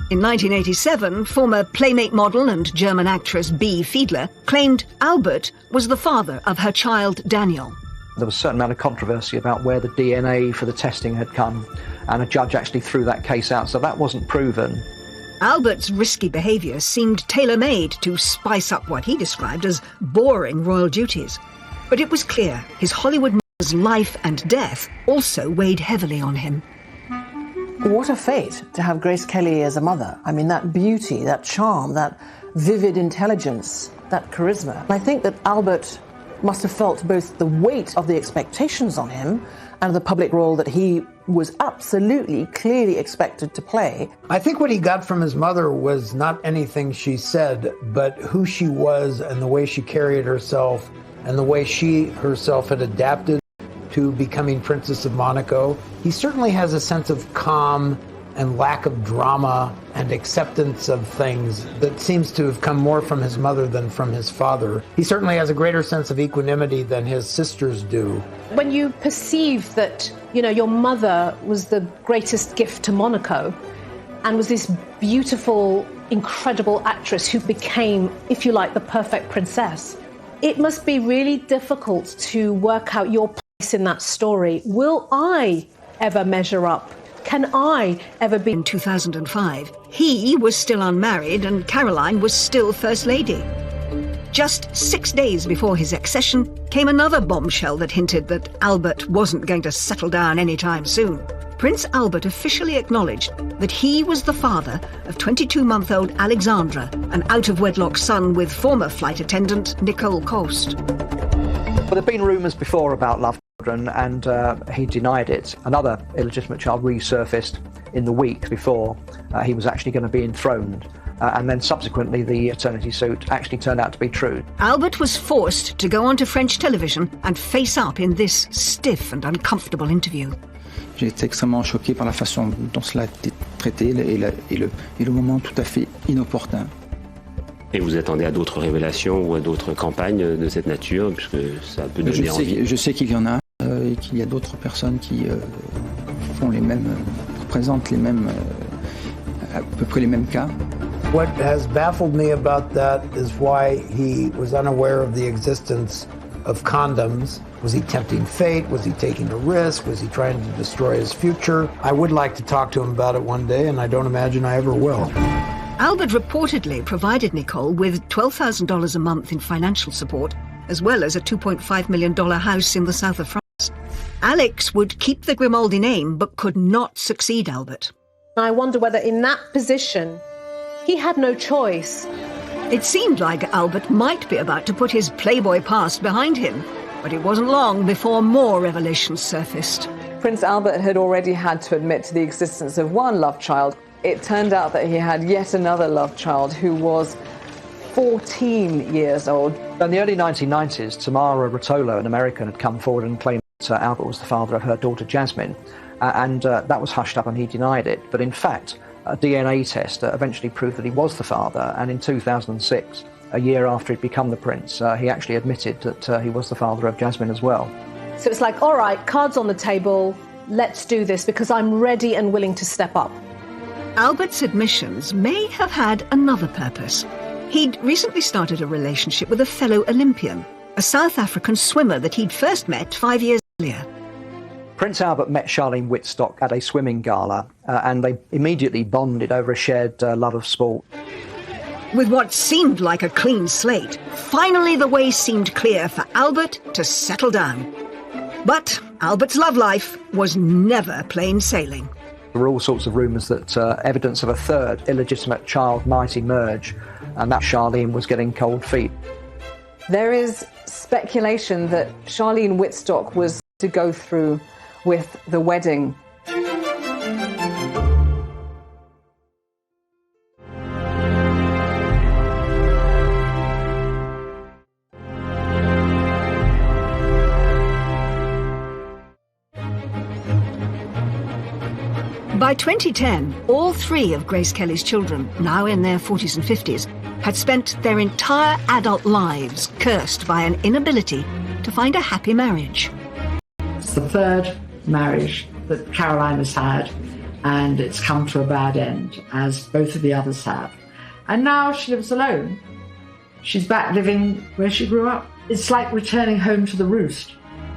In 1987, former Playmate model and German actress Bea Fiedler claimed Albert was the father of her child Daniel. There was a certain amount of controversy about where the DNA for the testing had come, and a judge actually threw that case out, so that wasn't proven. Albert's risky behaviour seemed tailor-made to spice up what he described as boring royal duties. But it was clear his Hollywood mother's life and death also weighed heavily on him. What a fate to have Grace Kelly as a mother. I mean, that beauty, that charm, that vivid intelligence, that charisma. I think that Albert must have felt both the weight of the expectations on him and the public role that he was absolutely, clearly expected to play. I think what he got from his mother was not anything she said, but who she was and the way she carried herself and the way she herself had adapted to becoming Princess of Monaco. He certainly has a sense of calm and lack of drama and acceptance of things that seems to have come more from his mother than from his father. He certainly has a greater sense of equanimity than his sisters do. When you perceive that, you know, your mother was the greatest gift to Monaco and was this beautiful, incredible actress who became, if you like, the perfect princess, it must be really difficult to work out your place in that story. Will I ever measure up? Can I ever be? In 2005, he was still unmarried and Caroline was still First Lady. Just 6 days before his accession came another bombshell that hinted that Albert wasn't going to settle down anytime soon. Prince Albert officially acknowledged that he was the father of 22-month-old Alexandra, an out-of-wedlock son with former flight attendant Nicole Coast. Well, there have been rumours before about love children, and he denied it. Another illegitimate child resurfaced in the week before he was actually going to be enthroned. And then subsequently the paternity suit actually turned out to be true. Albert was forced to go onto French television and face up in this stiff and uncomfortable interview. J'ai été extrêmement choqué par la façon dont cela a été traité et le moment tout à fait inopportun. Et vous attendez à d'autres révélations ou à d'autres campagnes de cette nature, puisque ça peut donner envie? Je sais qu'il y en a et qu'il y a d'autres personnes qui font les mêmes, présentent les mêmes, à peu près les mêmes cas. What has baffled me about that is why he was unaware of the existence of condoms. Was he tempting fate? Was he taking a risk? Was he trying to destroy his future? I would like to talk to him about it one day, and I don't imagine I ever will. Albert reportedly provided Nicole with $12,000 a month in financial support, as well as a $2.5 million house in the south of France. Alex would keep the Grimaldi name, but could not succeed Albert. I wonder whether in that position, he had no choice. It seemed like Albert might be about to put his Playboy past behind him, but it wasn't long before more revelations surfaced. Prince Albert had already had to admit to the existence of one love child. It turned out that he had yet another love child who was 14 years old. In the early 1990s, Tamara Ruotolo, an American, had come forward and claimed that Albert was the father of her daughter Jasmine, and that was hushed up and he denied it. But in fact, a DNA test eventually proved that he was the father, and in 2006, a year after he'd become the prince, he actually admitted that he was the father of Jasmine as well. So it's like, all right, cards on the table, let's do this because I'm ready and willing to step up. Albert's admissions may have had another purpose. He'd recently started a relationship with a fellow Olympian, a South African swimmer that he'd first met 5 years earlier. Prince Albert met Charlene Wittstock at a swimming gala, and they immediately bonded over a shared love of sport. With what seemed like a clean slate, finally the way seemed clear for Albert to settle down. But Albert's love life was never plain sailing. There were all sorts of rumours that evidence of a third illegitimate child might emerge, and that Charlene was getting cold feet. There is speculation that Charlene Wittstock was to go through with the wedding. By 2010, all three of Grace Kelly's children, now in their 40s and 50s, had spent their entire adult lives cursed by an inability to find a happy marriage. It's the third marriage that Caroline has had, and it's come to a bad end, as both of the others have. And now she lives alone. She's back living where she grew up. It's like returning home to the roost.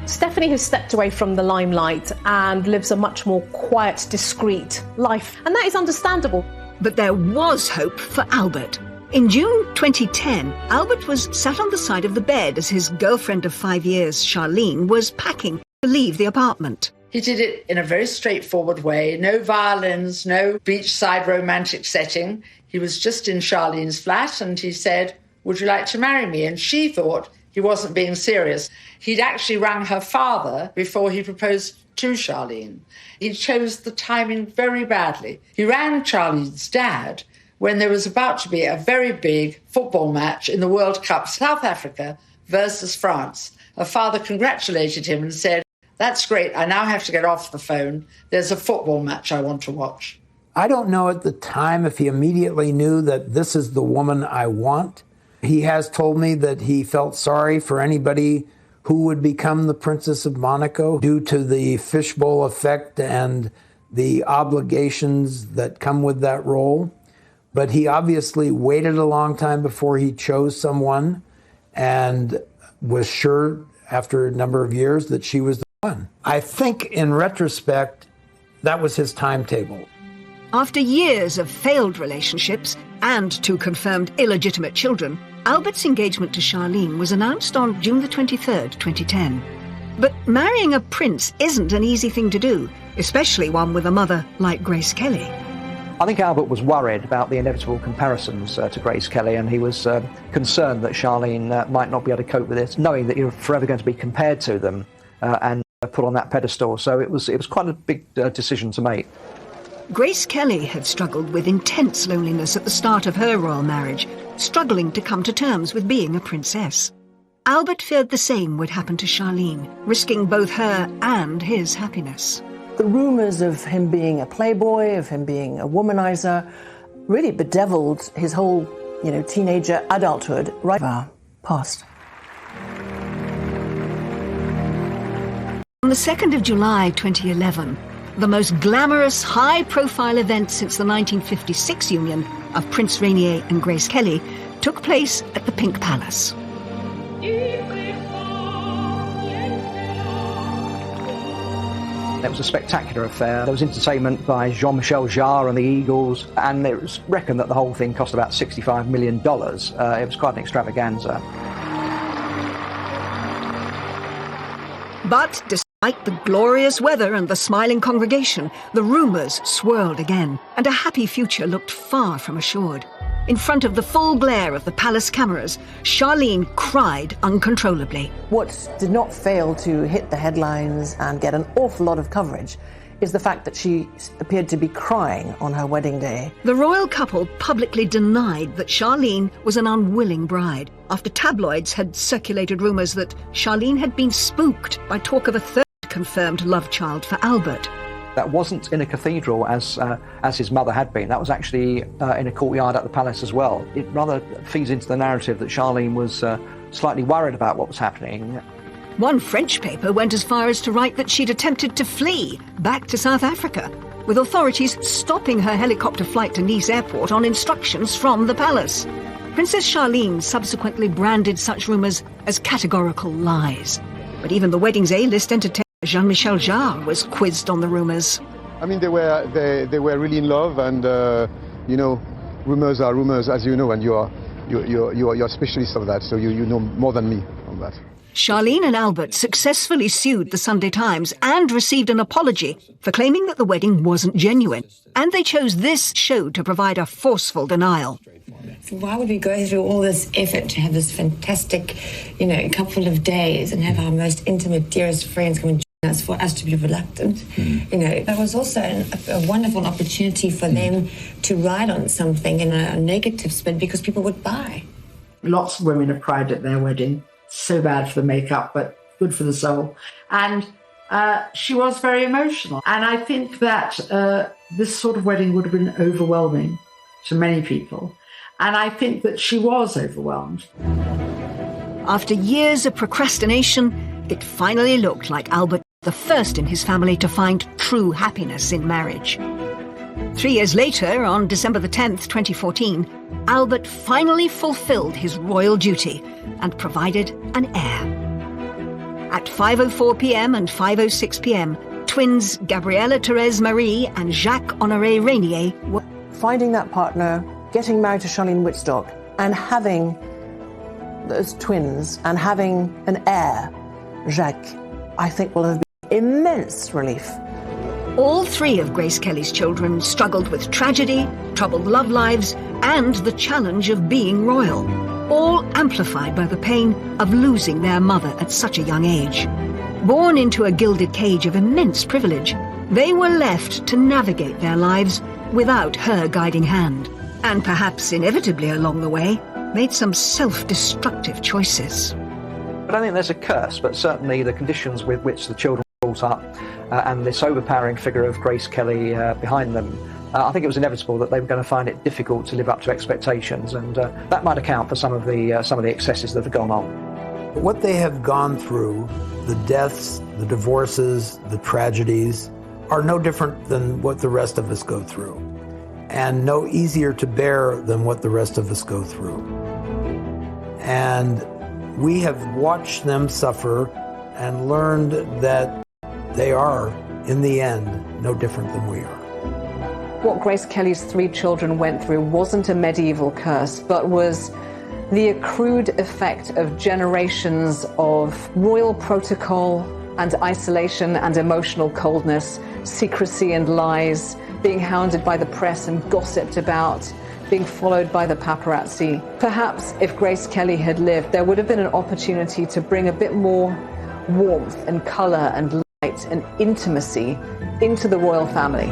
Stephanie has stepped away from the limelight and lives a much more quiet, discreet life, and that is understandable. But there was hope for Albert. In June 2010, Albert was sat on the side of the bed as his girlfriend of 5 years, Charlene, was packing to leave the apartment. He did it in a very straightforward way. No violins, no beachside romantic setting. He was just in Charlene's flat and he said, "Would you like to marry me?" And she thought he wasn't being serious. He'd actually rang her father before he proposed to Charlene. He chose the timing very badly. He rang Charlene's dad when there was about to be a very big football match in the World Cup, South Africa versus France. Her father congratulated him and said, "That's great, I now have to get off the phone. There's a football match I want to watch." I don't know at the time if he immediately knew that this is the woman I want. He has told me that he felt sorry for anybody who would become the Princess of Monaco due to the fishbowl effect and the obligations that come with that role. But he obviously waited a long time before he chose someone and was sure after a number of years that she was the one. I think in retrospect, that was his timetable. After years of failed relationships and two confirmed illegitimate children, Albert's engagement to Charlene was announced on June the 23rd, 2010. But marrying a prince isn't an easy thing to do, especially one with a mother like Grace Kelly. I think Albert was worried about the inevitable comparisons to Grace Kelly, and he was concerned that Charlene might not be able to cope with it, knowing that you're forever going to be compared to them. And put on that pedestal. So it was quite a big decision to make. Grace Kelly had struggled with intense loneliness at the start of her royal marriage, struggling to come to terms with being a princess. Albert feared the same would happen to Charlene, risking both her and his happiness. The rumours of him being a playboy, of him being a womanizer, really bedeviled his whole, teenager adulthood right past. On the 2nd of July 2011, the most glamorous, high-profile event since the 1956 union of Prince Rainier and Grace Kelly took place at the Pink Palace. It was a spectacular affair. There was entertainment by Jean-Michel Jarre and the Eagles, and it was reckoned that the whole thing cost about $65 million. It was quite an extravaganza. But despite the glorious weather and the smiling congregation, the rumours swirled again, and a happy future looked far from assured. In front of the full glare of the palace cameras, Charlene cried uncontrollably. What did not fail to hit the headlines and get an awful lot of coverage is the fact that she appeared to be crying on her wedding day. The royal couple publicly denied that Charlene was an unwilling bride, after tabloids had circulated rumours that Charlene had been spooked by talk of a third confirmed love child for Albert. That wasn't in a cathedral as his mother had been. That was actually in a courtyard at the palace as well. It rather feeds into the narrative that Charlene was slightly worried about what was happening. One French paper went as far as to write that she'd attempted to flee back to South Africa, with authorities stopping her helicopter flight to Nice airport on instructions from the palace. Princess Charlene subsequently branded such rumours as categorical lies. But even the wedding's A-list entertainer Jean-Michel Jarre was quizzed on the rumours. I mean, they were really in love, and rumours are rumours, as you know, and you're a specialist of that, so you know more than me on that. Charlene and Albert successfully sued the Sunday Times and received an apology for claiming that the wedding wasn't genuine, and they chose this show to provide a forceful denial. So why would we go through all this effort to have this fantastic, couple of days and have our most intimate, dearest friends come and join us for us to be reluctant? That was also a wonderful opportunity for them to ride on something in a negative spin because people would buy. Lots of women have cried at their wedding. So bad for the makeup, but good for the soul. And she was very emotional. And I think that this sort of wedding would have been overwhelming to many people. And I think that she was overwhelmed. After years of procrastination, it finally looked like Albert was the first in his family to find true happiness in marriage. 3 years later, on December the 10th, 2014, Albert finally fulfilled his royal duty and provided an heir. At 5:04 p.m. and 5:06 p.m, twins Gabriella Thérèse Marie and Jacques-Honoré Rainier were... Finding that partner, getting married to Charlene Wittstock, and having those twins, and having an heir, Jacques, I think will have been immense relief. All 3 of Grace Kelly's children struggled with tragedy, troubled love lives, and the challenge of being royal, all amplified by the pain of losing their mother at such a young age. Born into a gilded cage of immense privilege, they were left to navigate their lives without her guiding hand, and perhaps inevitably along the way, made some self-destructive choices. I don't think there's a curse, but certainly the conditions with which the children were brought up and this overpowering figure of Grace Kelly behind them, I think it was inevitable that they were going to find it difficult to live up to expectations, and that might account for some of the excesses that have gone on. What they have gone through, the deaths, the divorces, the tragedies, are no different than what the rest of us go through, and no easier to bear than what the rest of us go through. And we have watched them suffer and learned that they are, in the end, no different than we are. What Grace Kelly's 3 children went through wasn't a medieval curse, but was the accrued effect of generations of royal protocol and isolation and emotional coldness, secrecy and lies, being hounded by the press and gossiped about, being followed by the paparazzi. Perhaps if Grace Kelly had lived, there would have been an opportunity to bring a bit more warmth and colour and and intimacy into the royal family.